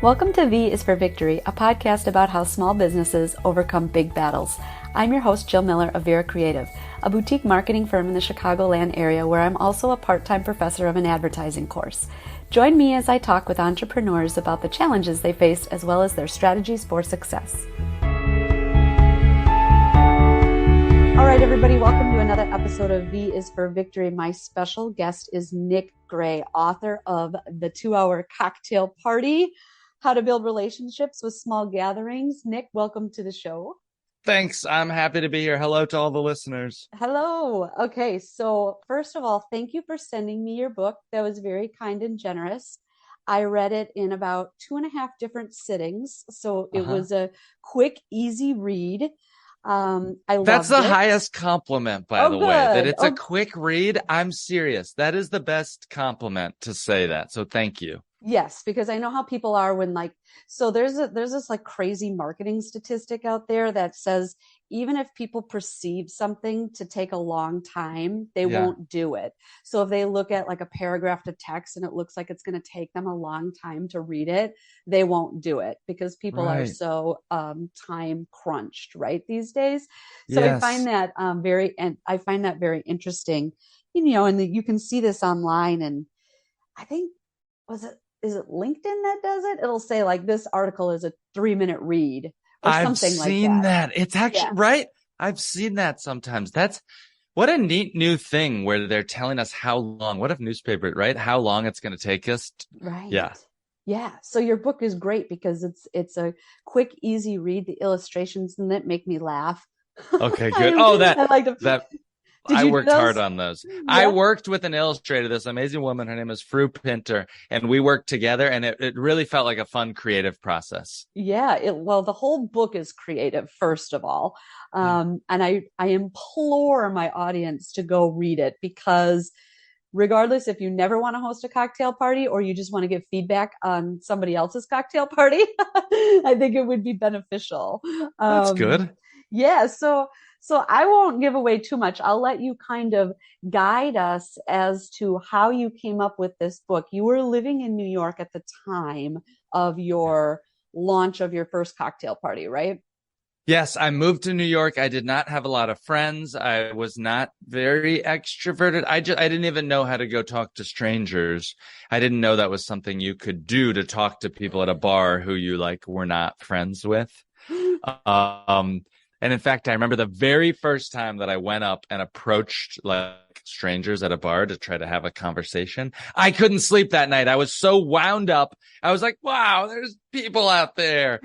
Welcome to V is for Victory, a podcast about how small businesses overcome big battles. I'm your host, Jill Miller of Vera Creative, a boutique marketing firm in the Chicagoland area where I'm also a part-time professor of an advertising course. Join me as I talk with entrepreneurs about the challenges they face as well as their strategies for success. All right, everybody, welcome to another episode of V is for Victory. My special guest is Nick Gray, author of The 2-Hour Cocktail Party, How to Build Relationships with Small Gatherings. Nick, welcome to the show. Thanks. I'm happy to be here. Hello to all the listeners. Hello. Okay, so first of all, thank you for sending me your book. That was very kind and generous. I read it in about 2.5 different sittings, so it was a quick, easy read. That's the highest compliment, by the way, that it's a quick read. I'm serious. That is the best compliment to say that. So thank you. Yes, because I know how people are when so there's this crazy marketing statistic out there that says even if people perceive something to take a long time, they won't do it. So if they look at a paragraph of text and it looks like it's going to take them a long time to read it, they won't do it because people are so time crunched, right, these days. So I find that very interesting, and you can see this online, and I think is it LinkedIn that does it? It'll say this article is a 3-minute read or something like that. I've seen that. It's actually right. I've seen that sometimes. What a neat new thing where they're telling us how long, what if newspaper, right? How long it's going to take us. Right. Yeah. Yeah. So your book is great because it's a quick, easy read. The illustrations in it make me laugh. Okay, good. I worked hard on those. Yeah. I worked with an illustrator, this amazing woman. Her name is Fru Pinter, and we worked together, and it really felt like a fun, creative process. Yeah. The whole book is creative, first of all. And I implore my audience to go read it because regardless if you never want to host a cocktail party or you just want to give feedback on somebody else's cocktail party, I think it would be beneficial. That's good. Yeah. So I won't give away too much. I'll let you kind of guide us as to how you came up with this book. You were living in New York at the time of your launch of your first cocktail party, right? Yes, I moved to New York. I did not have a lot of friends. I was not very extroverted. I didn't even know how to go talk to strangers. I didn't know that was something you could do to talk to people at a bar who you were not friends with. And in fact, I remember the very first time that I went up and approached strangers at a bar to try to have a conversation. I couldn't sleep that night. I was so wound up. I was like, wow, there's people out there,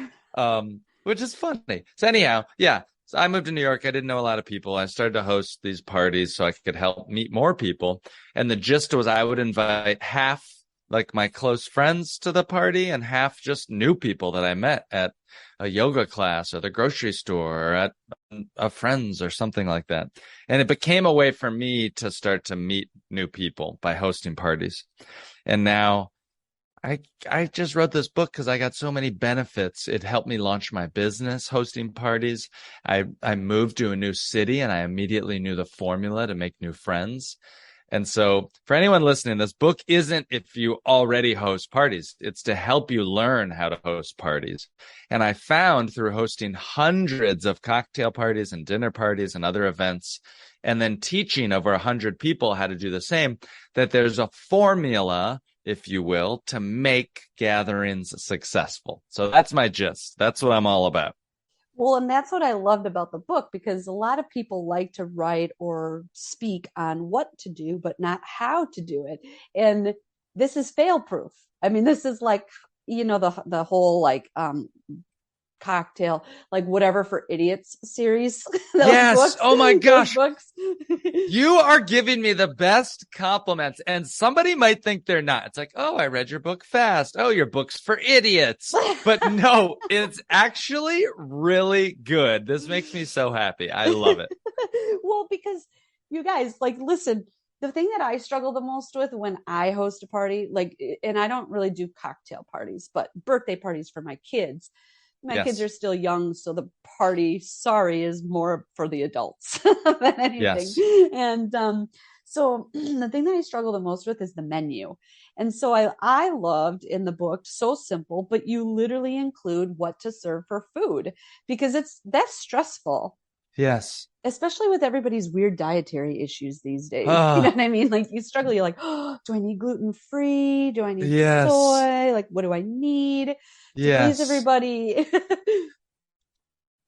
which is funny. So anyhow, so I moved to New York. I didn't know a lot of people. I started to host these parties so I could help meet more people. And the gist was I would invite half my close friends to the party and half just new people that I met at a yoga class or the grocery store or at a friend's or something like that. And it became a way for me to start to meet new people by hosting parties. And now I just wrote this book because I got so many benefits. It helped me launch my business hosting parties. I moved to a new city and I immediately knew the formula to make new friends. And so for anyone listening, this book isn't if you already host parties. It's to help you learn how to host parties. And I found through hosting hundreds of cocktail parties and dinner parties and other events, and then teaching over 100 people how to do the same, that there's a formula, if you will, to make gatherings successful. So that's my gist. That's what I'm all about. Well, and that's what I loved about the book, because a lot of people like to write or speak on what to do, but not how to do it. And this is fail proof. I mean, this is the whole cocktail, whatever for idiots series. Yes. Books, oh my gosh. Books. You are giving me the best compliments, and somebody might think they're not. It's oh, I read your book fast. Oh, your book's for idiots. But no, it's actually really good. This makes me so happy. I love it. Well, because you guys, listen, the thing that I struggle the most with when I host a party, and I don't really do cocktail parties, but birthday parties for my kids. My kids are still young, so the party, is more for the adults than anything. Yes. And So the thing that I struggle the most with is the menu. And so I loved in the book, so simple, but you literally include what to serve for food because that's stressful, Yes. especially with everybody's weird dietary issues these days. You know Ah, what I mean? Like you struggle, you're like, oh, do I need gluten free? Do I need yes. soy? Like, what do I need to please Yes. everybody?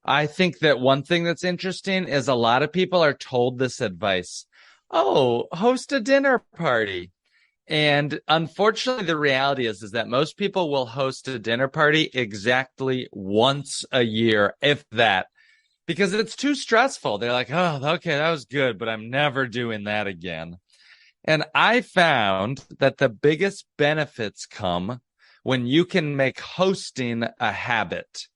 I think that one thing that's interesting is a lot of people are told this advice. Oh, host a dinner party. And unfortunately, the reality is that most people will host a dinner party exactly once a year, if that, because it's too stressful. They're like, oh, okay, that was good, but I'm never doing that again. And I found that the biggest benefits come when you can make hosting a habit.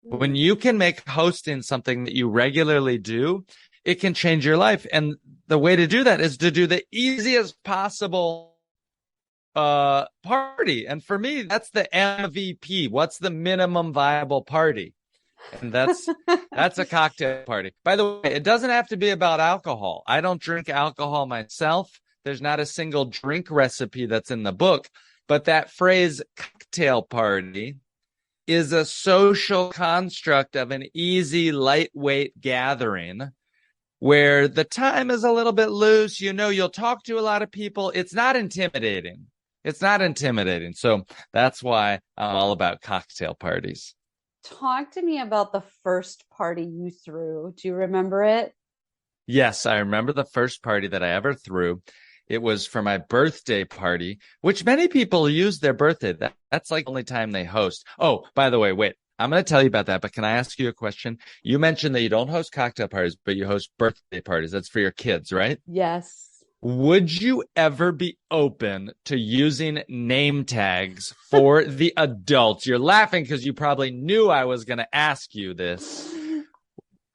When you can make hosting something that you regularly do, it can change your life. And the way to do that is to do the easiest possible party. And for me, that's the MVP. What's the minimum viable party? And that's a cocktail party. By the way, it doesn't have to be about alcohol. I don't drink alcohol myself. There's not a single drink recipe that's in the book, but that phrase cocktail party is a social construct of an easy, lightweight gathering where the time is a little bit loose. You know, you'll talk to a lot of people. It's not intimidating. It's not intimidating. So that's why I'm all about cocktail parties. Talk to me about the first party you threw. Do you remember it? Yes, I remember the first party that I ever threw. It was for my birthday party, which many people use their birthday. That's like the only time they host. Oh, by the way, wait, I'm going to tell you about that, but can I ask you a question? You mentioned that you don't host cocktail parties, but you host birthday parties. That's for your kids, right? Yes. Would you ever be open to using name tags for the adults? You're laughing because you probably knew I was going to ask you this.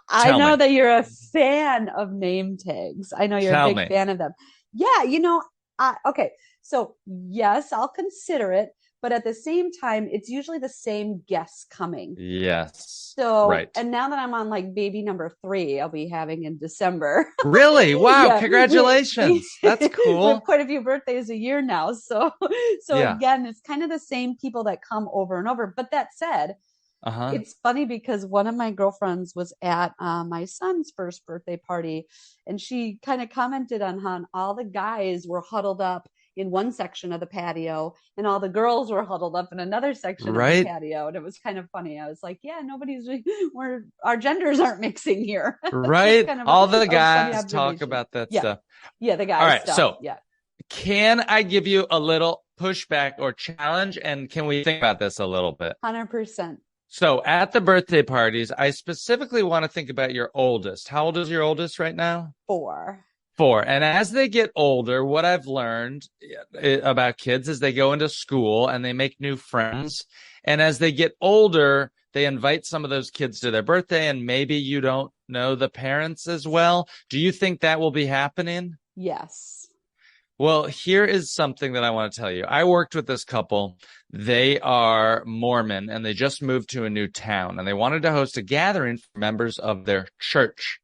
I Tell know me. that you're a fan of name tags. I know you're a Tell big me. fan of them. Yeah, okay. So, yes, I'll consider it, but at the same time, it's usually the same guests coming. Yes. So, Right. and now that I'm on like baby number 3, I'll be having in December. Really? Wow. Yeah, we Congratulations. That's we have cool. quite a few birthdays a year now. So Yeah. again, it's kind of the same people that come over and over. But that said, Uh-huh. it's funny because one of my girlfriends was at my son's first birthday party, and she kind of commented on how all the guys were huddled up in one section of the patio and all the girls were huddled up in another section of the Right. patio. And it was kind of funny. I was like, yeah, we're, our genders aren't mixing here. It's just Right. kind of All the a funny guys talk observation. about that Yeah. stuff. Yeah. The All guys right. stuff. So Yeah. can I give you a little pushback or challenge? And can we think about this a little bit? 100%. So at the birthday parties, I specifically want to think about your oldest. How old is your oldest right now? 4. 4. And as they get older, what I've learned about kids is they go into school and they make new friends. And as they get older, they invite some of those kids to their birthday, and maybe you don't know the parents as well. Do you think that will be happening? Yes. Well, here is something that I want to tell you. I worked with this couple. They are Mormon and they just moved to a new town and they wanted to host a gathering for members of their church.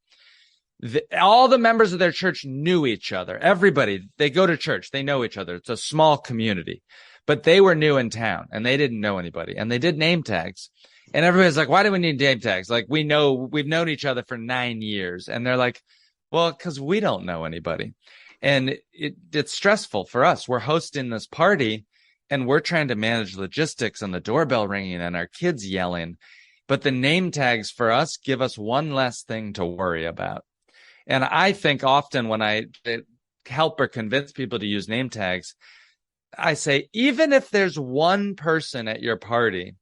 All the members of their church knew each other. Everybody, they go to church. They know each other. It's a small community, but they were new in town and they didn't know anybody and they did name tags. And everybody's like, why do we need name tags? Like, we've known each other for 9 years. And they're like, well, because we don't know anybody. And it's stressful for us. We're hosting this party and we're trying to manage logistics and the doorbell ringing and our kids yelling. But the name tags for us give us one less thing to worry about. And I think often when I help or convince people to use name tags, I say, even if there's one person at your party,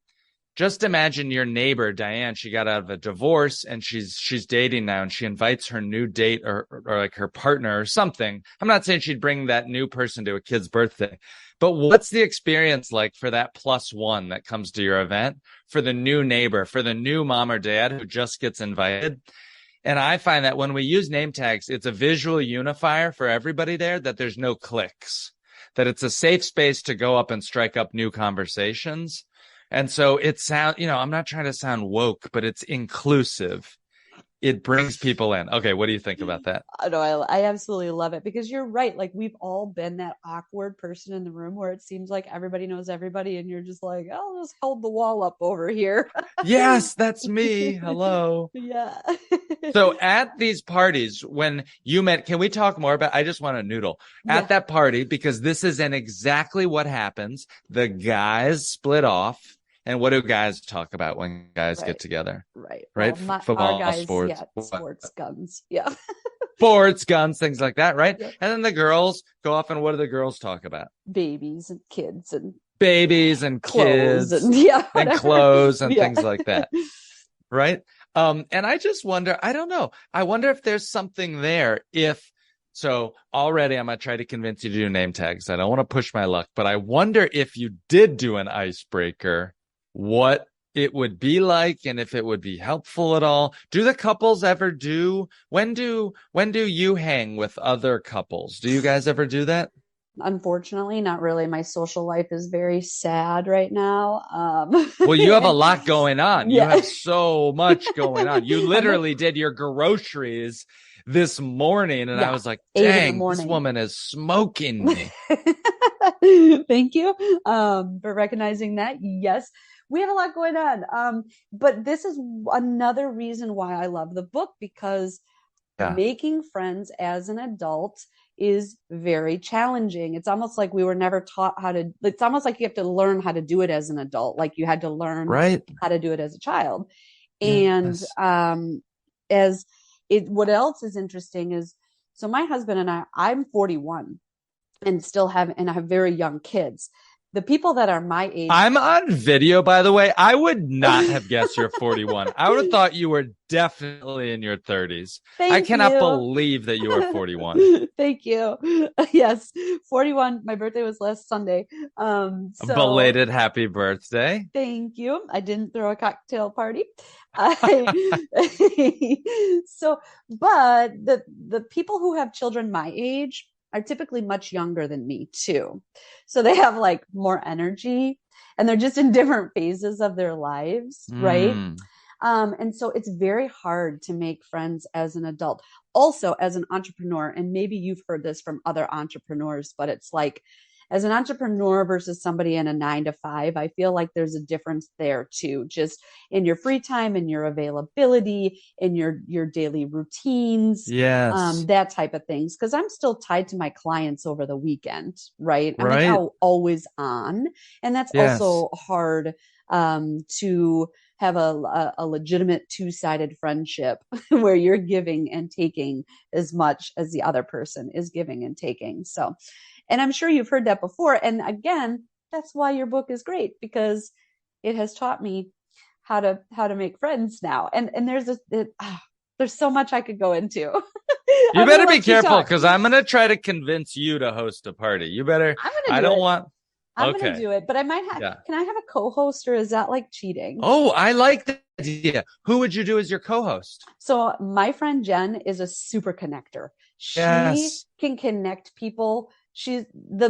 just imagine your neighbor, Diane, she got out of a divorce and she's dating now and she invites her new date or like her partner or something. I'm not saying she'd bring that new person to a kid's birthday, but what's the experience like for that +1 that comes to your event, for the new neighbor, for the new mom or dad who just gets invited? And I find that when we use name tags, it's a visual unifier for everybody there, that there's no clicks, that it's a safe space to go up and strike up new conversations. And so I'm not trying to sound woke, but it's inclusive. it brings people in. Okay, what do you think about that? No, I absolutely love it because you're right. Like we've all been that awkward person in the room where it seems like everybody knows everybody, and you're just like, I'll just hold the wall up over here. Yes, that's me. Hello. Yeah. So at these parties, when you met, can we talk more about? I just want a noodle Yeah. at that party because this is in exactly what happens. The guys split off. And what do guys talk about when guys get Right. together? Right. Right? Well, our Football, guys, sports, yeah, sports, guns. Yeah. sports, guns, things like that, right? Yep. And then the girls go off and what do the girls talk about? Babies and kids and Babies and clothes kids and yeah, and whatever. clothes and Yeah. things like that. Right. And I just wonder, I don't know. I wonder if there's something there. So already I'm gonna try to convince you to do name tags. I don't want to push my luck, but I wonder if you did do an icebreaker, what it would be like and if it would be helpful at all. Do the couples ever do? When do you hang with other couples? Do you guys ever do that? Unfortunately, not really. My social life is very sad right now. Well, you have a And lot going on. You yeah, have so much going on. You I'm like, literally did your groceries this morning, and I yeah, was like, 8 in the dang, this morning. woman is smoking me. Thank you for recognizing that. Yes, we have a lot going on. But this is another reason why I love the book because Yeah. making friends as an adult is very challenging. It's almost like we were never taught how to, it's almost like you have to learn how to do it as an adult, like you had to learn Right. how to do it as a child. And Yes. as it, what else is interesting is, so my husband and I'm 41 and still have, and I have very young kids. The people that are my age, I'm on video, by the way. I would not have guessed you're 41. I would have thought you were definitely in your 30s. I thank cannot you. believe that you are 41. Thank you. Yes, 41. My birthday was last Sunday. So Belated happy birthday. thank you. I didn't throw a cocktail party. I, so, but the people who have children my age are typically much younger than me too. So they have like more energy and they're just in different phases of their lives, right? Mm. And so it's very hard to make friends as an adult. Also, as an entrepreneur, and maybe you've heard this from other entrepreneurs, but it's like as an entrepreneur versus somebody in a 9 to 5, I feel like there's a difference there too, just in your free time and your availability, in your daily routines, Yes. that type of things. Because I'm still tied to my clients over the weekend, right? I'm like Right. always on, and that's Yes. also hard to have a legitimate two-sided friendship where you're giving and taking as much as the other person is giving and taking. So, and I'm sure you've heard that before. And again, that's why your book is great because it has taught me how to make friends now. And there's so much I could go into. You I'm better gonna be let you careful talk. because I'm going to try to convince you to host a party. You better, I'm gonna I do don't it. want, I'm gonna okay. do it, but I might have. Yeah. Can I have a co-host, or is that like cheating? Oh, I like the idea. Who would you do as your co-host? So my friend Jen is a super connector. She Yes. can connect people. She's the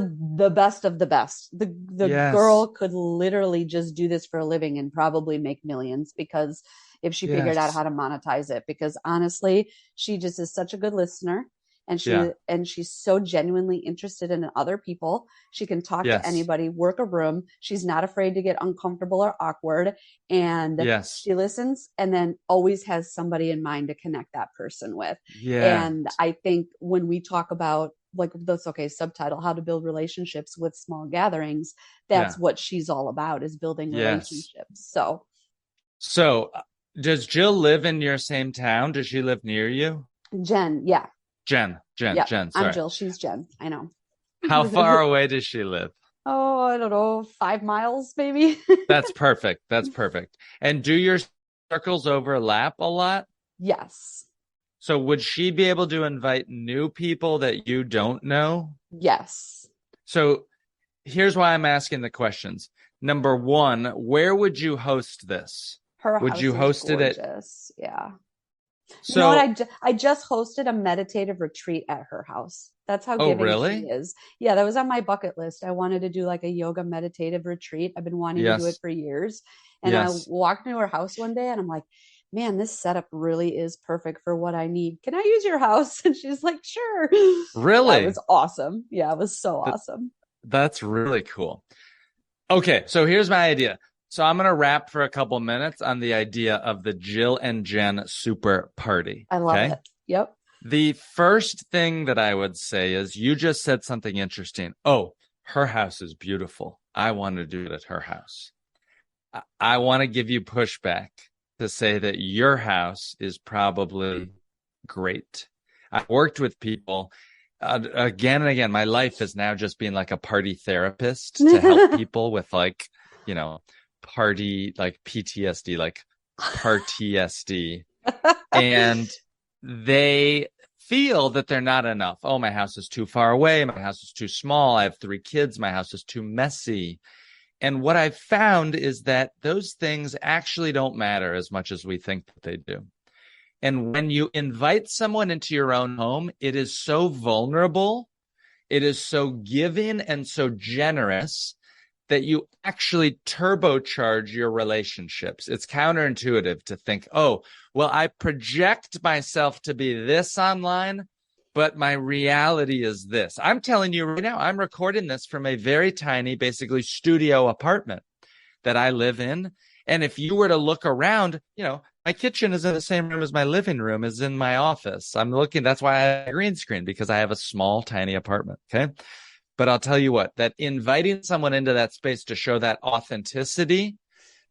best of the best. The Yes. girl could literally just do this for a living and probably make millions because if she figured out Yes. how to monetize it. Because honestly, she just is such a good listener and Yeah. she's so genuinely interested in other people. She can talk to Yes. anybody, work a room. She's not afraid to get uncomfortable or awkward, and Yes. she listens and then always has somebody in mind to connect that person with. Yeah. And I think when we talk about like this, okay, subtitle, how to build relationships with small gatherings, Yeah. that's what she's all about, is building Yes. relationships. So So, does Jill live in your same town? Does she live near you? Jen, yeah, yeah, Jen, I'm sorry. Jill, she's Jen, I know. How far away does she live? Oh, I don't know, 5 miles maybe. That's perfect. That's perfect. And do your circles overlap a lot? Yes, So would she be able to invite new people that you don't know? yes. So here's why I'm asking the questions. Number one, where would you host this? Her Would house you is host it at? gorgeous. Yeah. You know what? So, I just hosted a meditative retreat at her house. That's how oh, giving she really? is. Yeah, that was on my bucket list. I wanted to do like a yoga meditative retreat. I've been wanting to do it Yes. for years. And I Yes. walked into her house one day and I'm like, man, this setup really is perfect for what I need. Can I use your house? And she's like, sure. That Really? was awesome. Yeah, it was so Th- awesome. that's really cool. Okay, so here's my idea. So I'm going to wrap for a couple minutes on the idea of the Jill and Jen super party. I love Okay. it. Yep. The first thing that I would say is you just said something interesting. Oh, her house is beautiful. I want to do it at her house. I want to give you pushback to say that your house is probably great. I've worked with people again and again. My life is now just being like a party therapist to help people with like, you know, party, like PTSD, like party SD. And they feel that they're not enough. Oh, my house is too far away. My house is too small. I have 3 kids. My house is too messy. And what I've found is that those things actually don't matter as much as we think that they do. And when you invite someone into your own home, it is so vulnerable, it is so giving and so generous that you actually turbocharge your relationships. It's counterintuitive to think, oh, well, I project myself to be this online, but my reality is this. I'm telling you right now, I'm recording this from a very tiny, basically studio apartment that I live in. And if you were to look around, my kitchen is in the same room as my living room is in my office. I'm looking, that's why I have a green screen, because I have a small, tiny apartment. Okay. But I'll tell you what, that inviting someone into that space to show that authenticity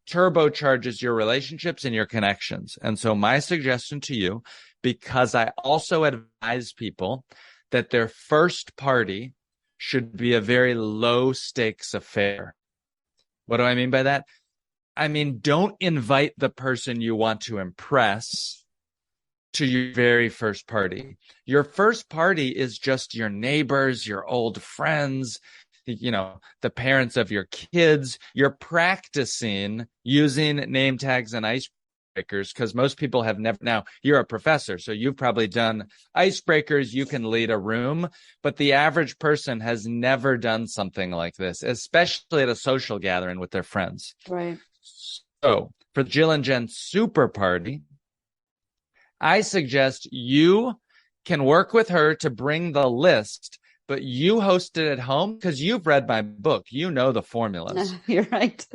turbocharges your relationships and your connections. And so my suggestion to you, because I also advise people that their first party should be a very low stakes affair. What do I mean by that? I mean, don't invite the person you want to impress to your very first party. Your first party is just your neighbors, your old friends, the parents of your kids. You're practicing using name tags and icebreakers because most people have never. Now, you're a professor, so you've probably done icebreakers. You can lead a room, but the average person has never done something like this, especially at a social gathering with their friends. Right. So for Jill and Jen super party, I suggest you can work with her to bring the list, but you host it at home because you've read my book. You know the formulas. You're right.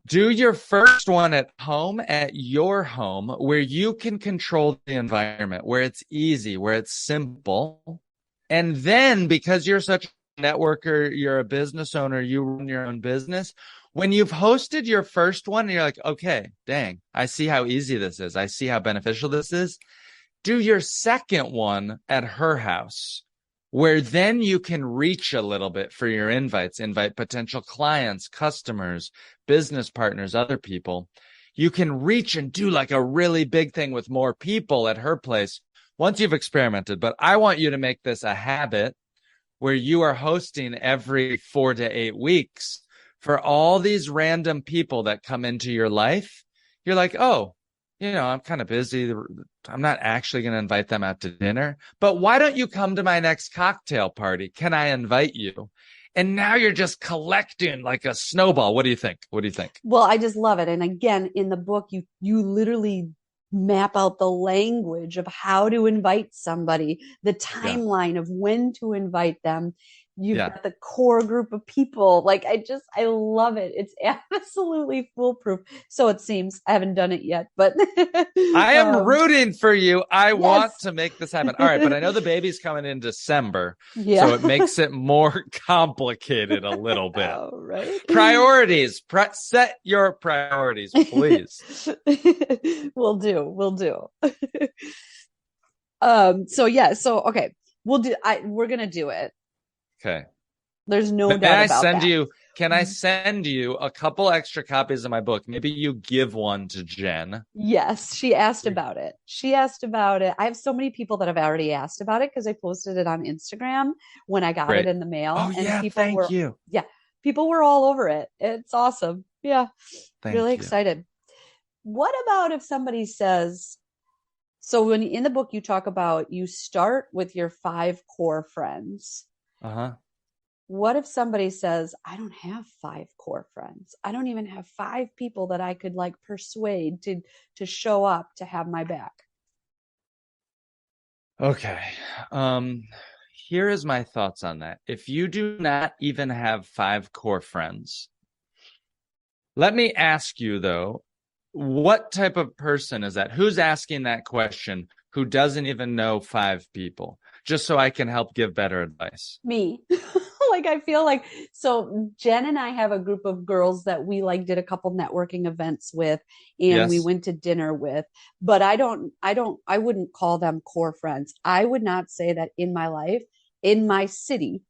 Do your first one at home, at your home, where you can control the environment, where it's easy, where it's simple. And then because you're such a networker, you're a business owner, you run your own business. When you've hosted your first one, you're like, okay, dang, I see how easy this is. I see how beneficial this is. Do your second one at her house, where then you can reach a little bit for your invites, invite potential clients, customers, business partners, other people. You can reach and do like a really big thing with more people at her place once you've experimented. But I want you to make this a habit where you are hosting every 4 to 8 weeks for all these random people that come into your life. You're like, oh, I'm kind of busy. I'm not actually going to invite them out to dinner, but why don't you come to my next cocktail party? Can I invite you? And now you're just collecting like a snowball. What do you think? Well, I just love it. And again, in the book, you literally map out the language of how to invite somebody, the timeline of when to invite them. You've got the core group of people. Like, I love it. It's absolutely foolproof. So it seems. I haven't done it yet, but I am rooting for you. I want to make this happen. All right. But I know the baby's coming in December. Yeah. So it makes it more complicated a little bit. Oh, right. Priorities. Set your priorities, please. We'll do. So okay. We're gonna do it. Okay. There's no doubt about that. Can I send you a couple extra copies of my book? Maybe you give one to Jen. Yes, she asked about it. I have so many people that have already asked about it because I posted it on Instagram when I got it in the mail. Oh, yeah, thank you. Yeah, people were all over it. It's awesome. Yeah, really you. excited. What about if somebody says, so when in the book you talk about you start with your 5 core friends. Uh-huh. what if somebody says, I don't have 5 core friends. I don't even have 5 people that I could like persuade to show up to have my back. Okay. Here is my thoughts on that. If you do not even have 5 core friends, let me ask you though, what type of person is that? Who's asking that question who doesn't even know 5 people? Just so I can help give better advice. Me. Like I feel like, so Jen and I have a group of girls that we like did a couple networking events with and we Yes. went to dinner with, but I wouldn't call them core friends. I would not say that in my life, in my city,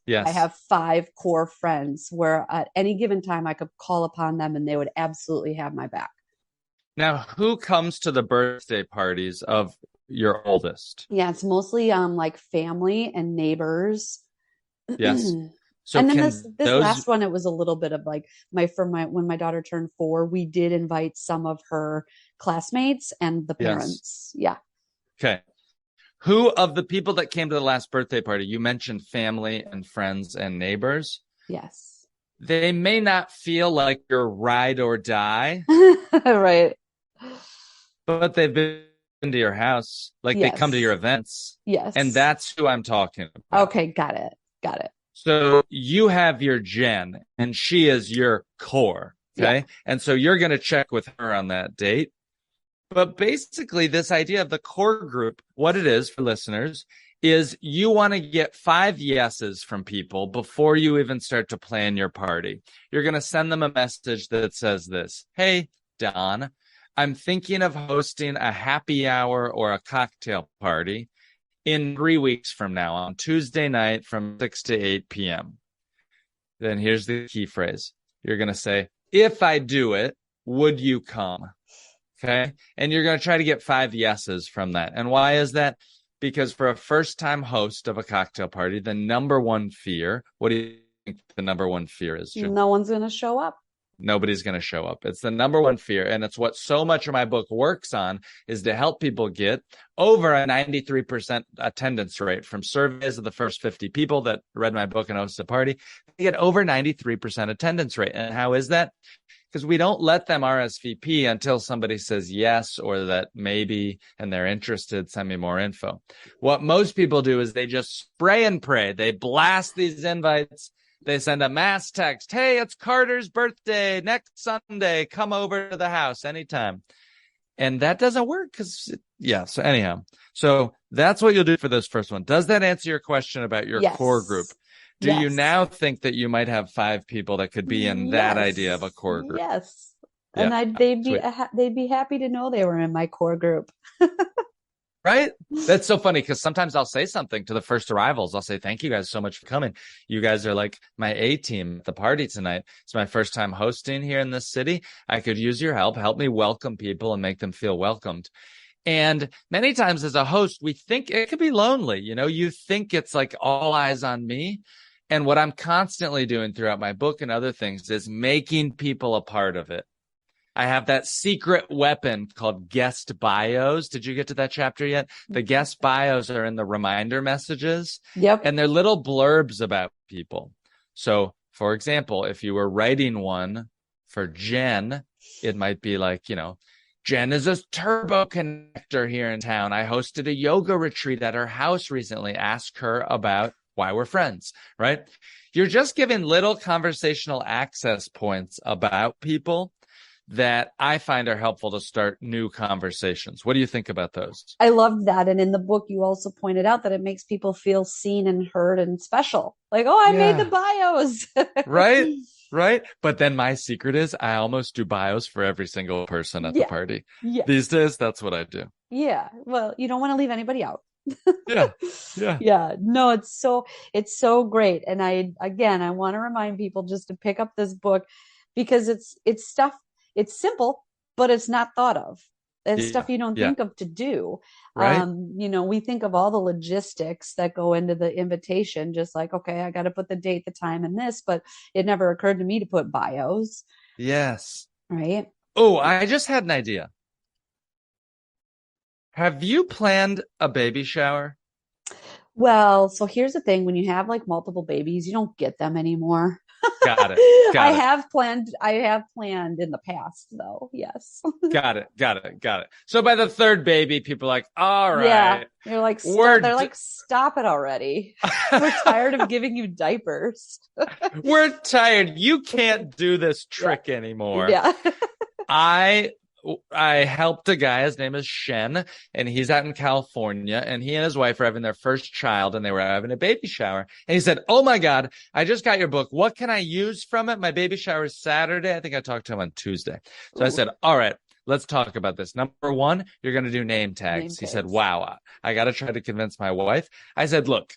I Yes. have 5 core friends where at any given time I could call upon them and they would absolutely have my back. Now, who comes to the birthday parties of your oldest? Yeah, it's mostly like family and neighbors. Yes. And So then can this those, last one, it was a little bit of like my when my daughter turned 4, we did invite some of her classmates and the yes. parents. Yeah. Okay. Who of the people that came to the last birthday party, you mentioned family and friends and neighbors. Yes. They may not feel like your ride or die, Right. but they've been to your house, like they come to your Yes. events. And Yes. that's who I'm talking about. Okay, got it. Got it. So you have your Jen and she is your core. Yeah. Okay. And so you're going to check with her on that date. But basically, this idea of the core group, what it is for listeners, is you want to get 5 yeses from people before you even start to plan your party. You're going to send them a message that says this: Hey, Don, I'm thinking of hosting a happy hour or a cocktail party in 3 weeks from now on Tuesday night from 6 to 8 p.m. Then here's the key phrase. You're going to say, if I do it, would you come? Okay. And you're going to try to get 5 yeses from that. And why is that? Because for a first time host of a cocktail party, the number one fear, what do you think the number one fear is, Jim? No one's going to show up. Nobody's going to show up. It's the number one fear. And it's what so much of my book works on, is to help people get over a 93% attendance rate from surveys of the first 50 people that read my book and hosted a party. They get over 93% attendance rate. And how is that? Because we don't let them RSVP until somebody says yes, or that maybe, and they're interested, send me more info. What most people do is they just spray and pray. They blast these invites. They send a mass text. Hey, it's Carter's birthday next Sunday. Come over to the house anytime. And that doesn't work because, yeah. So anyhow, so that's what you'll do for this first one. Does that answer your question about your core group? Do you now think that you might have 5 people that could be in that idea of a core group? Yes. Yeah. And they'd be happy to know they were in my core group. Right? That's so funny because sometimes I'll say something to the first arrivals. I'll say, thank you guys so much for coming. You guys are like my A team at the party tonight. It's my first time hosting here in this city. I could use your help. Help me welcome people and make them feel welcomed. And many times as a host, we think it could be lonely. You know, you think it's like all eyes on me. And what I'm constantly doing throughout my book and other things is making people a part of it. I have that secret weapon called guest bios. Did you get to that chapter yet? The guest bios are in the reminder messages. Yep. And they're little blurbs about people. So, for example, if you were writing one for Jen, it might be like, you know, Jen is a turbo connector here in town. I hosted a yoga retreat at her house recently. Ask her about why we're friends, right? You're just giving little conversational access points about people that I find are helpful to start new conversations. What do you think about those? I love that. And in the book, you also pointed out that it makes people feel seen and heard and special. Like, oh, I made the bios. Right? Right. But then my secret is I almost do bios for every single person at the party. Yeah. These days, that's what I do. Yeah. Well, you don't want to leave anybody out. Yeah. Yeah. Yeah. No, it's so great. And I want to remind people just to pick up this book because it's stuff, it's simple, but it's not thought of. It's stuff you don't think of to do. Right. You know, we think of all the logistics that go into the invitation, just like, okay, I got to put the date, the time, and this, but it never occurred to me to put bios. Yes. Right. Oh, I just had an idea. Have you planned a baby shower? Well, so here's the thing. When you have like multiple babies, you don't get them anymore. Got it. Got it. I have planned in the past though. Yes. Got it. Got it. Got it. So by the third baby, people are like, all Yeah. right, You're like, we're they're like, stop it already. We're tired of giving you diapers. we're tired. You can't do this Yeah. trick anymore. Yeah. I helped a guy. His name is Shen, and he's out in California. And he and his wife are having their first child, and they were having a baby shower. And he said, "Oh my God, I just got your book. What can I use from it? My baby shower is Saturday." I think I talked to him on Tuesday. So Ooh. I said, "All right, let's talk about this. Number one, you're going to do name tags." He said, "Wow, I got to try to convince my wife." I said, "Look,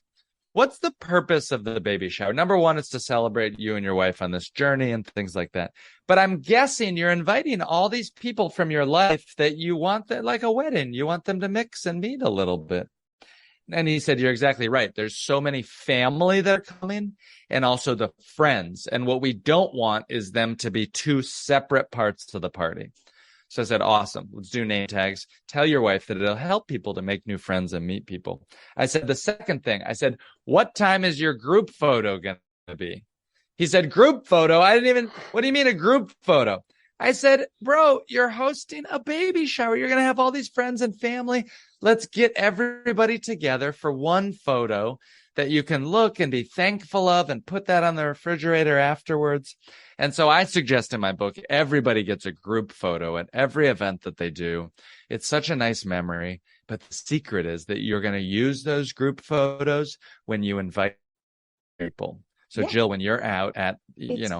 what's the purpose of the baby shower? Number one, it's to celebrate you and your wife on this journey and things like that. But I'm guessing you're inviting all these people from your life that you want that like a wedding. You want them to mix and meet a little bit." And he said, "You're exactly right. There's so many family that are coming and also the friends. And what we don't want is them to be two separate parts to the party." So I said, "Awesome. Let's do name tags. Tell your wife that it'll help people to make new friends and meet people." I said, the second thing, I said, "What time is your group photo going to be?" He said, "Group photo? What do you mean a group photo?" I said, "Bro, you're hosting a baby shower. You're going to have all these friends and family. Let's get everybody together for one photo that you can look and be thankful of and put that on the refrigerator afterwards." And so I suggest in my book, everybody gets a group photo at every event that they do. It's such a nice memory. But the secret is that you're going to use those group photos when you invite people. So Yeah. Jill, when you're out at,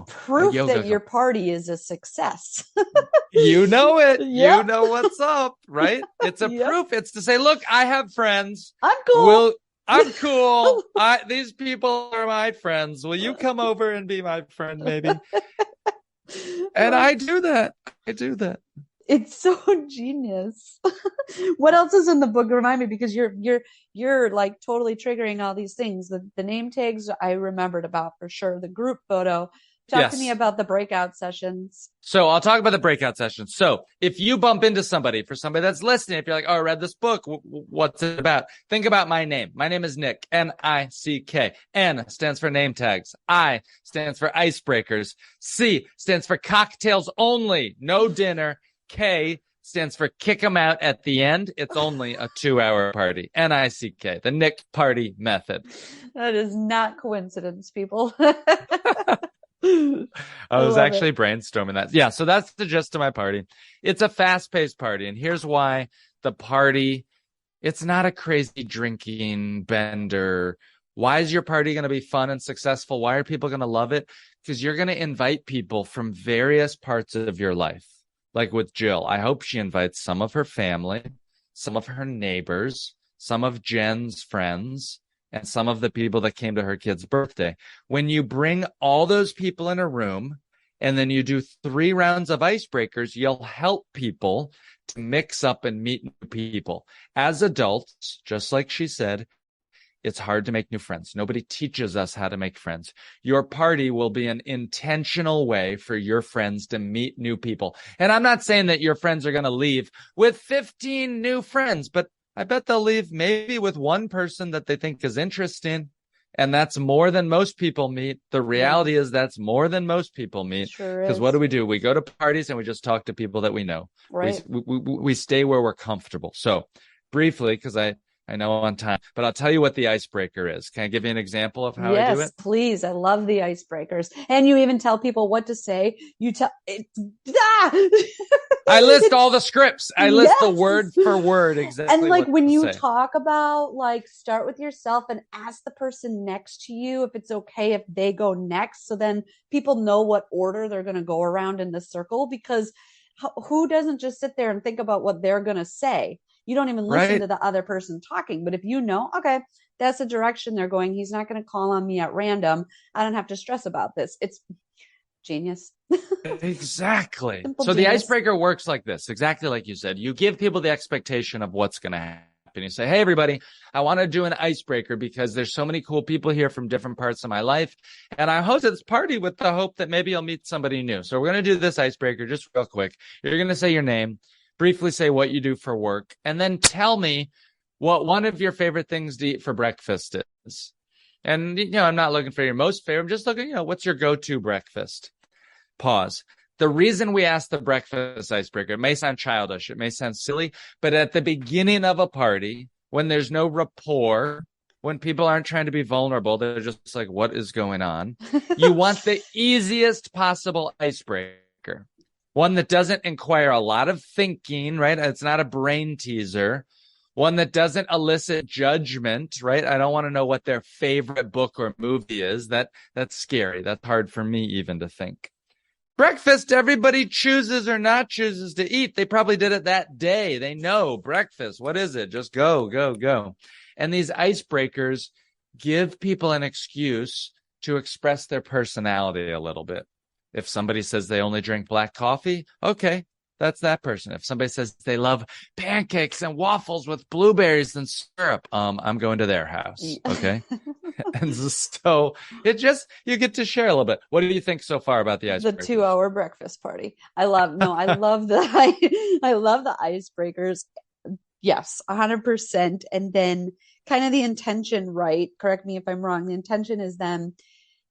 proof that your party is a success. you know it. Yep. You know what's up, right? It's a Yep. proof. It's to say, look, I have friends. I'm cool. I'm cool. These people are my friends. Will you come over and be my friend, maybe? And I do that. It's so genius. What else is in the book? Remind me, because you're like totally triggering all these things. The name tags I remembered about for sure. The group photo. Talk to me about the breakout sessions. So I'll talk about the breakout sessions. So if you bump into somebody, for somebody that's listening, if you're like, "Oh, I read this book. What's it about?" Think about my name. My name is Nick, N-I-C-K. N stands for name tags. I stands for icebreakers. C stands for cocktails only, no dinner. K stands for kick 'em out at the end. It's only a 2-hour party. N-I-C-K, the Nick Party method. That is not coincidence, people. I was actually brainstorming that. Yeah, so that's the gist of my party. It's a fast-paced party, and here's why the party, it's not a crazy drinking bender. Why is your party going to be fun and successful? Why are people going to love it? Because you're going to invite people from various parts of your life. Like with Jill, I hope she invites some of her family, some of her neighbors, some of Jen's friends, and some of the people that came to her kid's birthday. When you bring all those people in a room and then you do 3 rounds of icebreakers, you'll help people to mix up and meet new people. As adults, just like she said, it's hard to make new friends. Nobody teaches us how to make friends. Your party will be an intentional way for your friends to meet new people. And I'm not saying that your friends are going to leave with 15 new friends, but I bet they'll leave maybe with one person that they think is interesting. And that's more than most people meet. The reality is that's more than most people meet. Because what do? We go to parties and we just talk to people that we know. Right. We stay where we're comfortable. So briefly, because I know on time, but I'll tell you what the icebreaker is. Can I give you an example of how I do it? Yes, please. I love the icebreakers. And you even tell people what to say. You tell it. I list all the scripts. I list the word for word exactly. And like when you talk about like start with yourself and ask the person next to you if it's okay if they go next. So then people know what order they're going to go around in the circle, because who doesn't just sit there and think about what they're going to say? You don't even listen to the other person talking. But if you know, okay, that's the direction they're going, he's not going to call on me at random, I don't have to stress about this. It's genius. Exactly. So the icebreaker works like this, exactly like you said. You give people the expectation of what's going to happen. You say, "Hey, everybody, I want to do an icebreaker because there's so many cool people here from different parts of my life. And I hosted this party with the hope that maybe you'll meet somebody new. So we're going to do this icebreaker just real quick. You're going to say your name, briefly say what you do for work, and then tell me what one of your favorite things to eat for breakfast is. And, I'm not looking for your most favorite. I'm just looking, what's your go-to breakfast? Pause. The reason we ask the breakfast icebreaker, it may sound childish, it may sound silly, but at the beginning of a party, when there's no rapport, when people aren't trying to be vulnerable, they're just like, what is going on? You want the easiest possible icebreaker. One that doesn't inquire a lot of thinking, right? It's not a brain teaser. One that doesn't elicit judgment, right? I don't want to know what their favorite book or movie is. That's scary. That's hard for me even to think. Breakfast, everybody chooses or not chooses to eat. They probably did it that day. They know breakfast. What is it? Just go, go, go. And these icebreakers give people an excuse to express their personality a little bit. If somebody says they only drink black coffee, okay, that's that person. If somebody says they love pancakes and waffles with blueberries and syrup, I'm going to their house. Okay. And so you get to share a little bit. What do you think so far about the icebreakers? The 2-hour breakfast party. I love the icebreakers. Yes, 100%. And then kind of the intention, right? Correct me if I'm wrong. The intention is then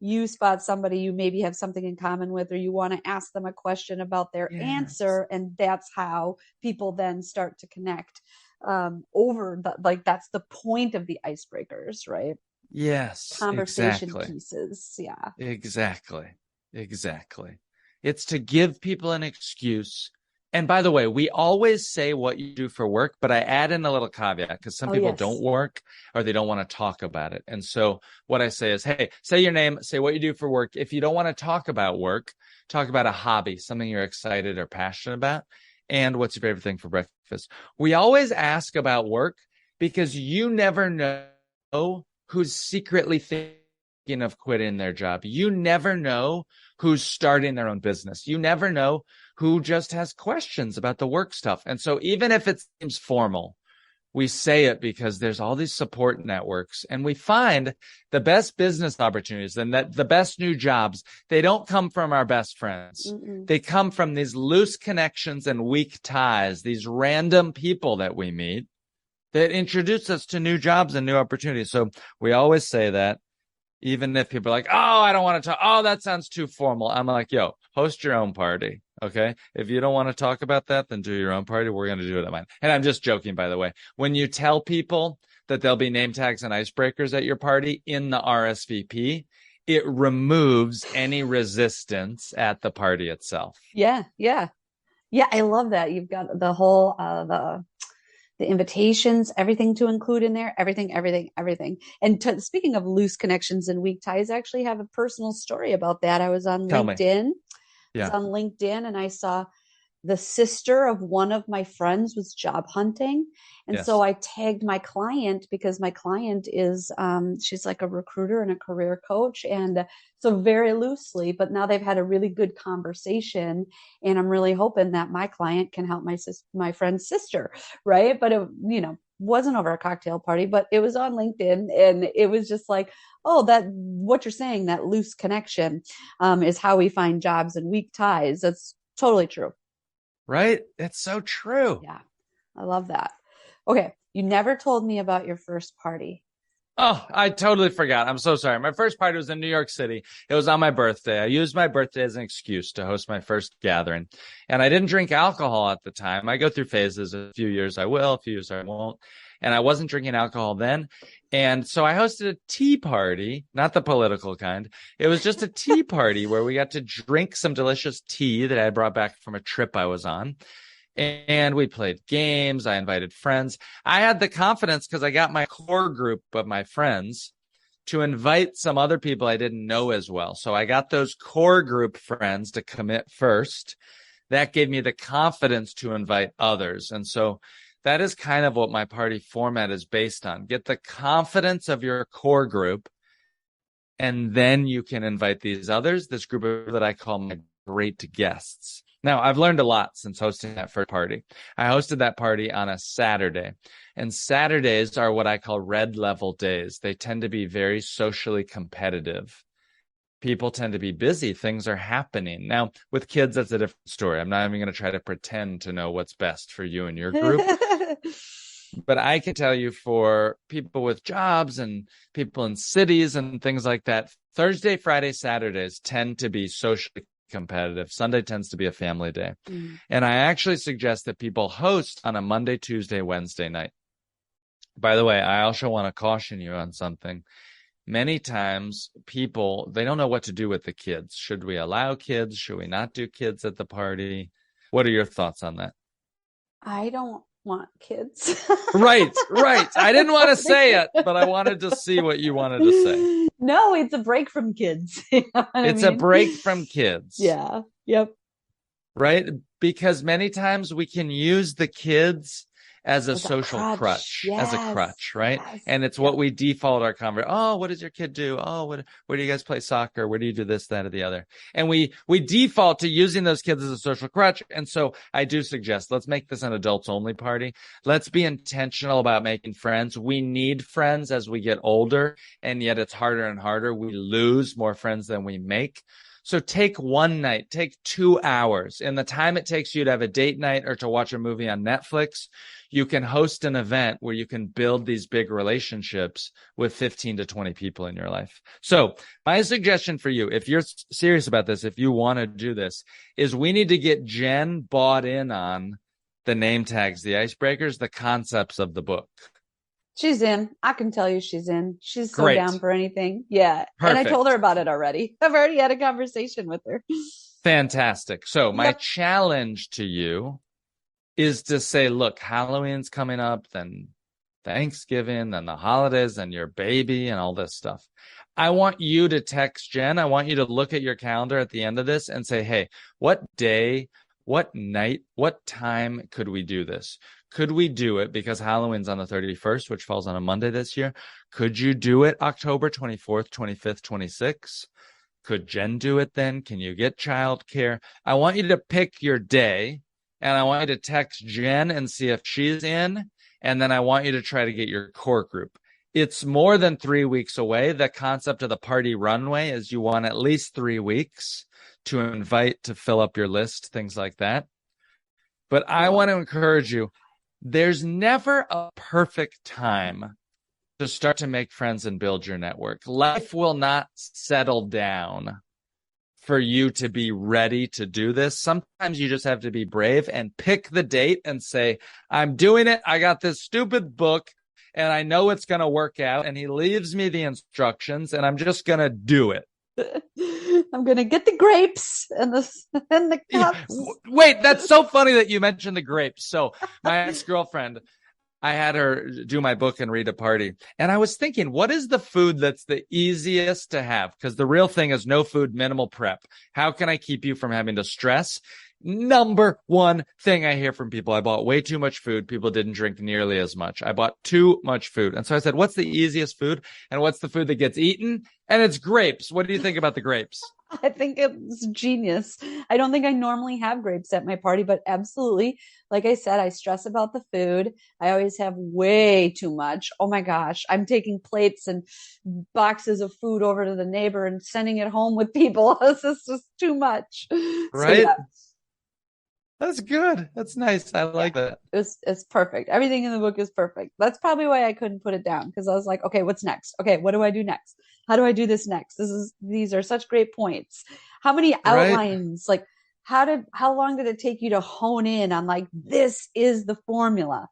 you spot somebody you maybe have something in common with, or you want to ask them a question about their answer. And that's how people then start to connect that's the point of the icebreakers, right? Yes, Conversation exactly. pieces. Yeah. Exactly. It's to give people an excuse. And by the way, we always say what you do for work, but I add in a little caveat because some people don't work or they don't want to talk about it. And so what I say is, hey, say your name, say what you do for work. If you don't want to talk about work, talk about a hobby, something you're excited or passionate about. And what's your favorite thing for breakfast? We always ask about work because you never know who's secretly thinking of quitting their job. You never know who's starting their own business. You never know who just has questions about the work stuff. And so even if it seems formal, we say it because there's all these support networks, and we find the best business opportunities and that the best new jobs, they don't come from our best friends. Mm-mm. They come from these loose connections and weak ties, these random people that we meet that introduce us to new jobs and new opportunities. So we always say that, even if people are like, oh, I don't want to talk. Oh, that sounds too formal. I'm like, yo, host your own party. Okay. If you don't want to talk about that, then do your own party. We're going to do it at mine. And I'm just joking, by the way. When you tell people that there'll be name tags and icebreakers at your party in the RSVP, it removes any resistance at the party itself. Yeah. Yeah. Yeah. I love that. You've got the whole, the invitations, everything to include in there, everything. And speaking of loose connections and weak ties, I actually have a personal story about that. I was on LinkedIn. Yeah. I was on LinkedIn and I saw the sister of one of my friends was job hunting. And so I tagged my client because my client is, she's like a recruiter and a career coach. And so very loosely, but now they've had a really good conversation. And I'm really hoping that my client can help my friend's sister. Right. But it, wasn't over a cocktail party, but it was on LinkedIn. And it was just like, oh, that what you're saying, that loose connection is how we find jobs and weak ties. That's totally true. Right? It's so true. Yeah. I love that. Okay. You never told me about your first party. Oh, I totally forgot. I'm so sorry. My first party was in New York City. It was on my birthday. I used my birthday as an excuse to host my first gathering. And I didn't drink alcohol at the time. I go through phases. A few years I will, a few years I won't. And I wasn't drinking alcohol then. And so I hosted a tea party, not the political kind. It was just a tea party where we got to drink some delicious tea that I brought back from a trip I was on. And we played games. I invited friends. I had the confidence because I got my core group of my friends to invite some other people I didn't know as well. So I got those core group friends to commit first. That gave me the confidence to invite others. And so that is kind of what my party format is based on. Get the confidence of your core group, and then you can invite these others, this group that I call my great guests. Now, I've learned a lot since hosting that first party. I hosted that party on a Saturday, and Saturdays are what I call red level days. They tend to be very socially competitive. People tend to be busy. Things are happening. Now, with kids, that's a different story. I'm not even going to try to pretend to know what's best for you and your group. But I can tell you, for people with jobs and people in cities and things like that, Thursday, Friday, Saturdays tend to be socially competitive. Sunday tends to be a family day. Mm. And I actually suggest that people host on a Monday, Tuesday, Wednesday night. By the way, I also want to caution you on something. Many times people, they don't know what to do with the kids. Should we allow kids? Should we not do kids at the party? What are your thoughts on that? I don't want kids. Right, right. I didn't want to say it, but I wanted to see what you wanted to say. No, it's a break from kids. You know what I It's a mean? break from kids, Yeah. Yep. right? Because many times we can use the kids as a As a social crutch. crutch, Yes. right? Yes. And it's Yep. what we default our conversation. Oh, what does your kid do? Oh, where do you guys play soccer? Where do you do this, that, or the other? And we default to using those kids as a social crutch. And so I do suggest, let's make this an adults only party. Let's be intentional about making friends. We need friends as we get older, and yet it's harder and harder. We lose more friends than we make. So take one night, take 2 hours. In the time it takes you to have a date night or to watch a movie on Netflix, you can host an event where you can build these big relationships with 15 to 20 people in your life. So my suggestion for you, if you're serious about this, if you want to do this, is we need to get Jen bought in on the name tags, the icebreakers, the concepts of the book. She's in. I can tell you she's in. She's so down Great. for anything. Yeah. And I told her Perfect. about it already. I've already had a conversation with her. Fantastic. So my Yep. challenge to you is to say, look, Halloween's coming up, then Thanksgiving, then the holidays, and your baby and all this stuff. I want you to text Jen. I want you to look at your calendar at the end of this and say, hey, what day, what night, what time could we do this? Could we do it because Halloween's on the 31st, which falls on a Monday this year? Could you do it October 24th, 25th, 26th? Could Jen do it then? Can you get childcare? I want you to pick your day, and I want you to text Jen and see if she's in. And then I want you to try to get your core group. It's more than 3 weeks away. The concept of the party runway is you want at least 3 weeks to invite, to fill up your list, things like that. But I want to encourage you. There's never a perfect time to start to make friends and build your network. Life will not settle down for you to be ready to do this. Sometimes you just have to be brave and pick the date and say, I'm doing it. I got this stupid book and I know it's going to work out. And he leaves me the instructions and I'm just going to do it. I'm gonna get the grapes and the cups. Wait, that's so funny that you mentioned the grapes. So my ex-girlfriend, I had her do my book and read a party. And I was thinking, what is the food that's the easiest to have? Because the real thing is no food, minimal prep. How can I keep you from having to stress? Number one thing I hear from people, I bought way too much food. People didn't drink nearly as much. I bought too much food. And so I said, what's the easiest food? And what's the food that gets eaten? And it's grapes. What do you think about the grapes? I think it's genius. I don't think I normally have grapes at my party, but absolutely. Like I said, I stress about the food. I always have way too much. Oh my gosh. I'm taking plates and boxes of food over to the neighbor and sending it home with people. This is just too much. So Right? yeah, That's good. That's nice. I like that. it's perfect. Everything in the book is perfect. That's probably why I couldn't put it down because I was like, okay, what's next? Okay, what do I do next? How do I do this next? These are such great points. How many Right? outlines? Like, how long did it take you to hone in on like this is the formula?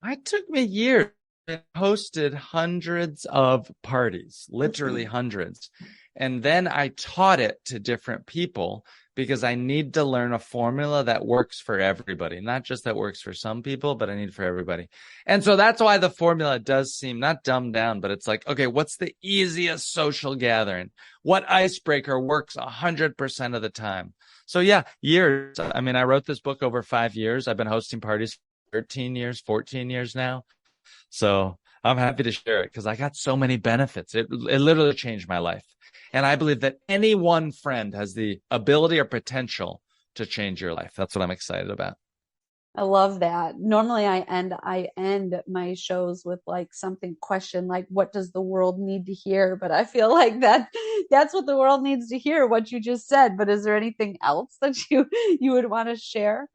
It took me years. I hosted hundreds of parties, literally Mhm. hundreds. And then I taught it to different people because I need to learn a formula that works for everybody, not just that works for some people, but I need for everybody. And so that's why the formula does seem not dumbed down, but it's like, okay, what's the easiest social gathering? What icebreaker works 100% of the time? So yeah, years. I mean, I wrote this book over 5 years. I've been hosting parties 13 years, 14 years now. So I'm happy to share it because I got so many benefits. It literally changed my life. And I believe that any one friend has the ability or potential to change your life. That's what I'm excited about. I love that. Normally I end my shows with like something question like what does the world need to hear? But I feel like that's what the world needs to hear, what you just said. But is there anything else that you would want to share?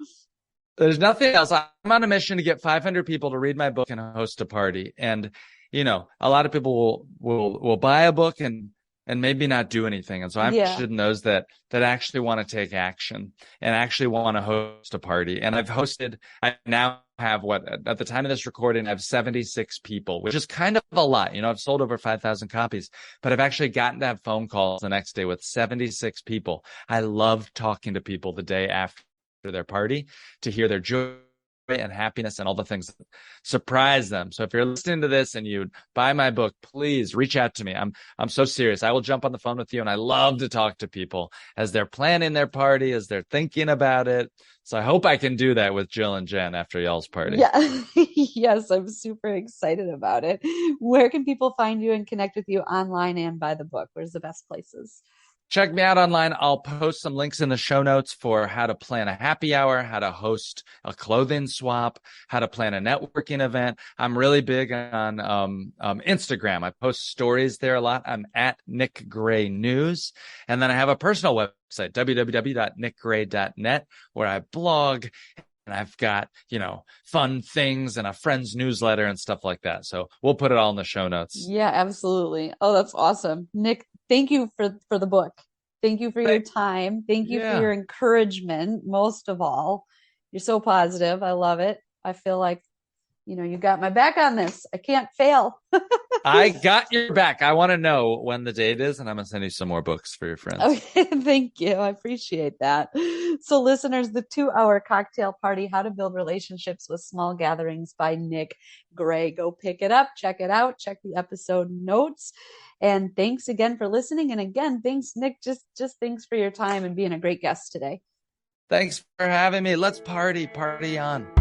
There's nothing else. I'm on a mission to get 500 people to read my book and host a party. And, a lot of people will buy a book and maybe not do anything. And so I'm interested in those that actually want to take action and actually want to host a party. And I now have at the time of this recording, I have 76 people, which is kind of a lot. I've sold over 5,000 copies, but I've actually gotten to have phone calls the next day with 76 people. I love talking to people the day after their party to hear their joy and happiness and all the things that surprise them. So if you're listening to this and you buy my book, please reach out to me. I'm so serious. I will jump on the phone with you, and I love to talk to people as they're planning their party, as they're thinking about it. So I hope I can do that with Jill and Jen after y'all's party. Yeah. Yes, I'm super excited about it. Where can people find you and connect with you online and buy the book? Where's the best places? Check me out online. I'll post some links in the show notes for how to plan a happy hour, how to host a clothing swap, how to plan a networking event. I'm really big on Instagram. I post stories there a lot. I'm at Nick Gray News. And then I have a personal website, www.nickgray.net, where I blog. And I've got, fun things and a friend's newsletter and stuff like that. So we'll put it all in the show notes. Yeah, absolutely. Oh, that's awesome. Nick, thank you for the book. Thank you for your time. Thank you for your encouragement, most of all. You're so positive. I love it. I feel like, you got my back on this. I can't fail. I got your back. I want to know when the date is, and I'm going to send you some more books for your friends. Okay, thank you. I appreciate that. So listeners, the 2-hour cocktail party, how to build relationships with small gatherings by Nick Gray. Go pick it up, check it out, check the episode notes. And thanks again for listening. And again, thanks, Nick. Just thanks for your time and being a great guest today. Thanks for having me. Let's party on.